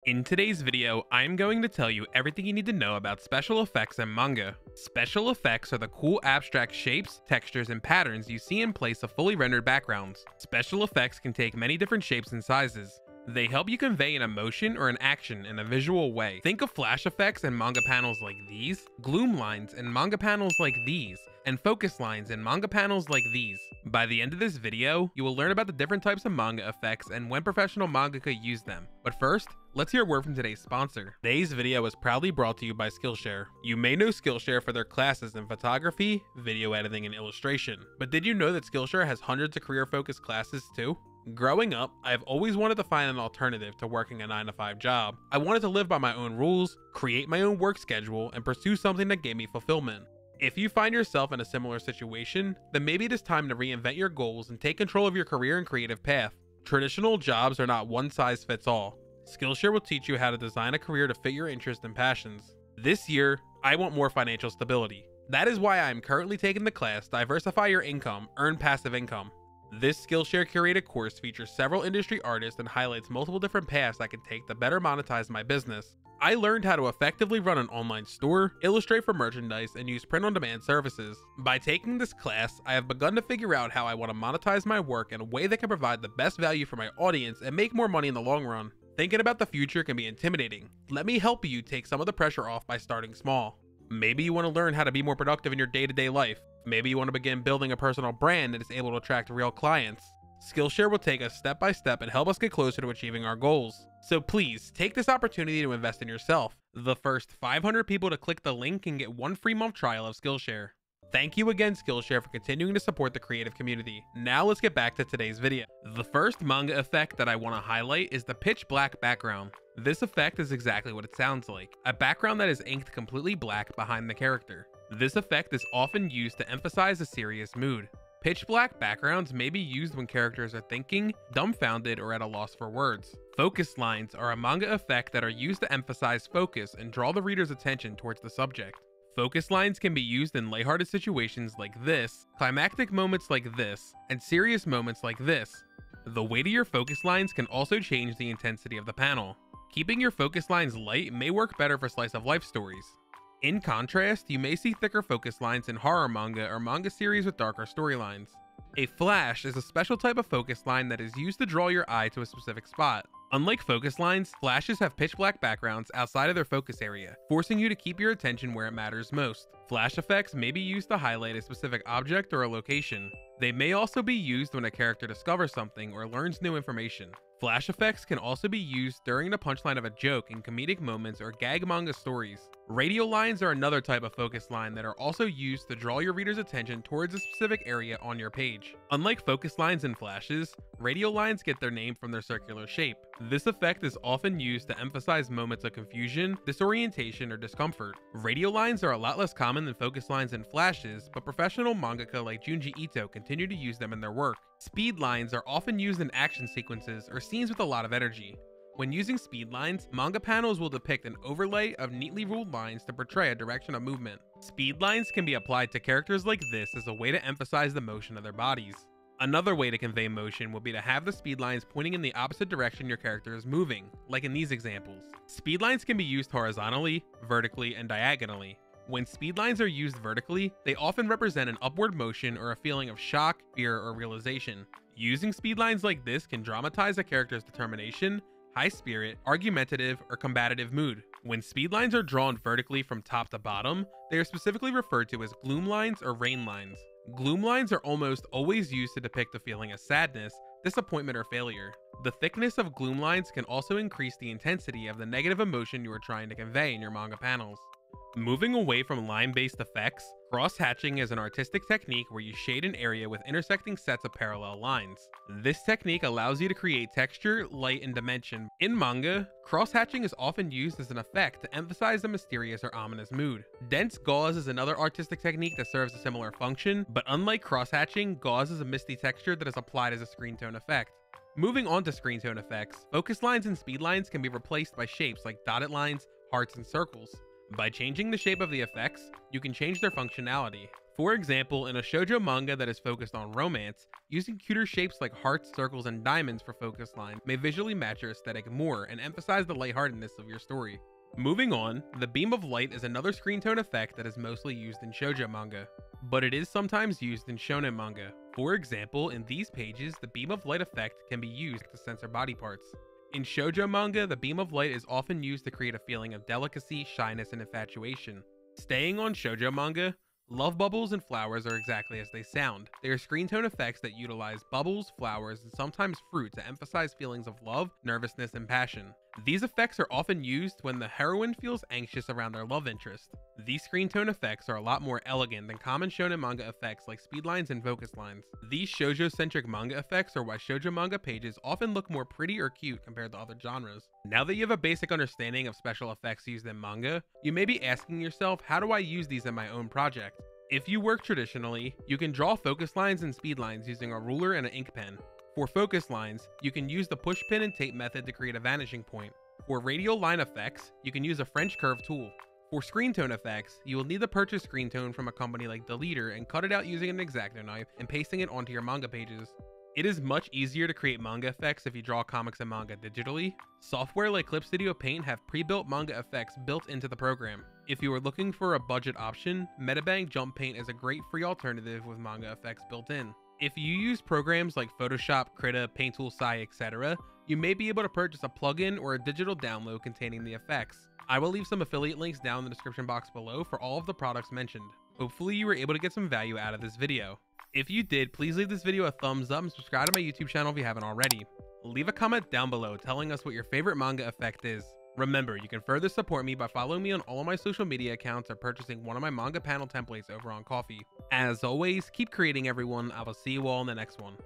In today's video, I'm going to tell you everything you need to know about special effects in manga. Special effects are the cool abstract shapes, textures, and patterns you see in place of fully rendered backgrounds. Special effects can take many different shapes and sizes. They help you convey an emotion or an action in a visual way. Think of flash effects in manga panels like these, gloom lines in manga panels like these, and focus lines in manga panels like these. By the end of this video, you will learn about the different types of manga effects and when professional mangaka use them. But first, let's hear a word from today's sponsor. Today's video is proudly brought to you by Skillshare. You may know Skillshare for their classes in photography, video editing, and illustration. But did you know that Skillshare has hundreds of career-focused classes too? Growing up, I've always wanted to find an alternative to working a 9-to-5 job. I wanted to live by my own rules, create my own work schedule, and pursue something that gave me fulfillment. If you find yourself in a similar situation, then maybe it is time to reinvent your goals and take control of your career and creative path. Traditional jobs are not one size fits all. Skillshare will teach you how to design a career to fit your interests and passions. This year, I want more financial stability. That is why I am currently taking the class Diversify Your Income, Earn Passive Income. This Skillshare curated course features several industry artists and highlights multiple different paths I can take to better monetize my business. I learned how to effectively run an online store, illustrate for merchandise, and use print-on-demand services. By taking this class, I have begun to figure out how I want to monetize my work in a way that can provide the best value for my audience and make more money in the long run. Thinking about the future can be intimidating. Let me help you take some of the pressure off by starting small. Maybe you want to learn how to be more productive in your day-to-day life. Maybe you want to begin building a personal brand that is able to attract real clients. Skillshare will take us step by step and help us get closer to achieving our goals. So please, take this opportunity to invest in yourself. The first 500 people to click the link can get 1 free month trial of Skillshare. Thank you again, Skillshare, for continuing to support the creative community. Now let's get back to today's video. The first manga effect that I want to highlight is the pitch black background. This effect is exactly what it sounds like, a background that is inked completely black behind the character. This effect is often used to emphasize a serious mood. Pitch black backgrounds may be used when characters are thinking, dumbfounded, or at a loss for words. Focus lines are a manga effect that are used to emphasize focus and draw the reader's attention towards the subject. Focus lines can be used in lighthearted situations like this, climactic moments like this, and serious moments like this. The weight of your focus lines can also change the intensity of the panel. Keeping your focus lines light may work better for slice of life stories. In contrast, you may see thicker focus lines in horror manga or manga series with darker storylines. A flash is a special type of focus line that is used to draw your eye to a specific spot. Unlike focus lines, flashes have pitch black backgrounds outside of their focus area, forcing you to keep your attention where it matters most. Flash effects may be used to highlight a specific object or a location. They may also be used when a character discovers something or learns new information. Flash effects can also be used during the punchline of a joke in comedic moments or gag manga stories. Radial lines are another type of focus line that are also used to draw your reader's attention towards a specific area on your page. Unlike focus lines and flashes, radial lines get their name from their circular shape. This effect is often used to emphasize moments of confusion, disorientation, or discomfort. Radial lines are a lot less common than focus lines and flashes, but professional mangaka like Junji Ito continue to use them in their work. Speed lines are often used in action sequences or scenes with a lot of energy. When using speed lines, manga panels will depict an overlay of neatly ruled lines to portray a direction of movement. Speed lines can be applied to characters like this as a way to emphasize the motion of their bodies. Another way to convey motion would be to have the speed lines pointing in the opposite direction your character is moving, like in these examples. Speed lines can be used horizontally, vertically, and diagonally. When speed lines are used vertically, they often represent an upward motion or a feeling of shock, fear, or realization. Using speed lines like this can dramatize a character's determination, high spirit, argumentative, or combative mood. When speed lines are drawn vertically from top to bottom, they are specifically referred to as gloom lines or rain lines. Gloom lines are almost always used to depict a feeling of sadness, disappointment, or failure. The thickness of gloom lines can also increase the intensity of the negative emotion you are trying to convey in your manga panels. Moving away from line-based effects, cross-hatching is an artistic technique where you shade an area with intersecting sets of parallel lines. This technique allows you to create texture, light, and dimension. In manga, cross-hatching is often used as an effect to emphasize a mysterious or ominous mood. Dense gauze is another artistic technique that serves a similar function, but unlike cross-hatching, gauze is a misty texture that is applied as a screen tone effect. Moving on to screen tone effects, focus lines and speed lines can be replaced by shapes like dotted lines, hearts, and circles. By changing the shape of the effects, you can change their functionality. For example, in a shoujo manga that is focused on romance, using cuter shapes like hearts, circles, and diamonds for focus lines may visually match your aesthetic more and emphasize the lightheartedness of your story. Moving on, the beam of light is another screen tone effect that is mostly used in shoujo manga, but it is sometimes used in shonen manga. For example, in these pages, the beam of light effect can be used to censor body parts. In shoujo manga, the beam of light is often used to create a feeling of delicacy, shyness, and infatuation. Staying on shoujo manga, love bubbles and flowers are exactly as they sound. They are screen tone effects that utilize bubbles, flowers, and sometimes fruit to emphasize feelings of love, nervousness, and passion. These effects are often used when the heroine feels anxious around their love interest. These screen tone effects are a lot more elegant than common shonen manga effects like speed lines and focus lines. These shoujo-centric manga effects are why shoujo manga pages often look more pretty or cute compared to other genres. Now that you have a basic understanding of special effects used in manga, you may be asking yourself, how do I use these in my own project? If you work traditionally, you can draw focus lines and speed lines using a ruler and an ink pen. For focus lines, you can use the push pin and tape method to create a vanishing point. For radial line effects, you can use a French curve tool. For screen tone effects, you will need to purchase screen tone from a company like Deleter and cut it out using an X-Acto knife and pasting it onto your manga pages. It is much easier to create manga effects if you draw comics and manga digitally. Software like Clip Studio Paint have pre-built manga effects built into the program. If you are looking for a budget option, Metabang Jump Paint is a great free alternative with manga effects built in. If you use programs like Photoshop, Krita, Paint Tool, Sai, etc., you may be able to purchase a plugin or a digital download containing the effects. I will leave some affiliate links down in the description box below for all of the products mentioned. Hopefully you were able to get some value out of this video. If you did, please leave this video a thumbs up and subscribe to my YouTube channel if you haven't already. Leave a comment down below telling us what your favorite manga effect is. Remember, you can further support me by following me on all of my social media accounts or purchasing one of my manga panel templates over on Ko-fi. As always, keep creating everyone. I will see you all in the next one.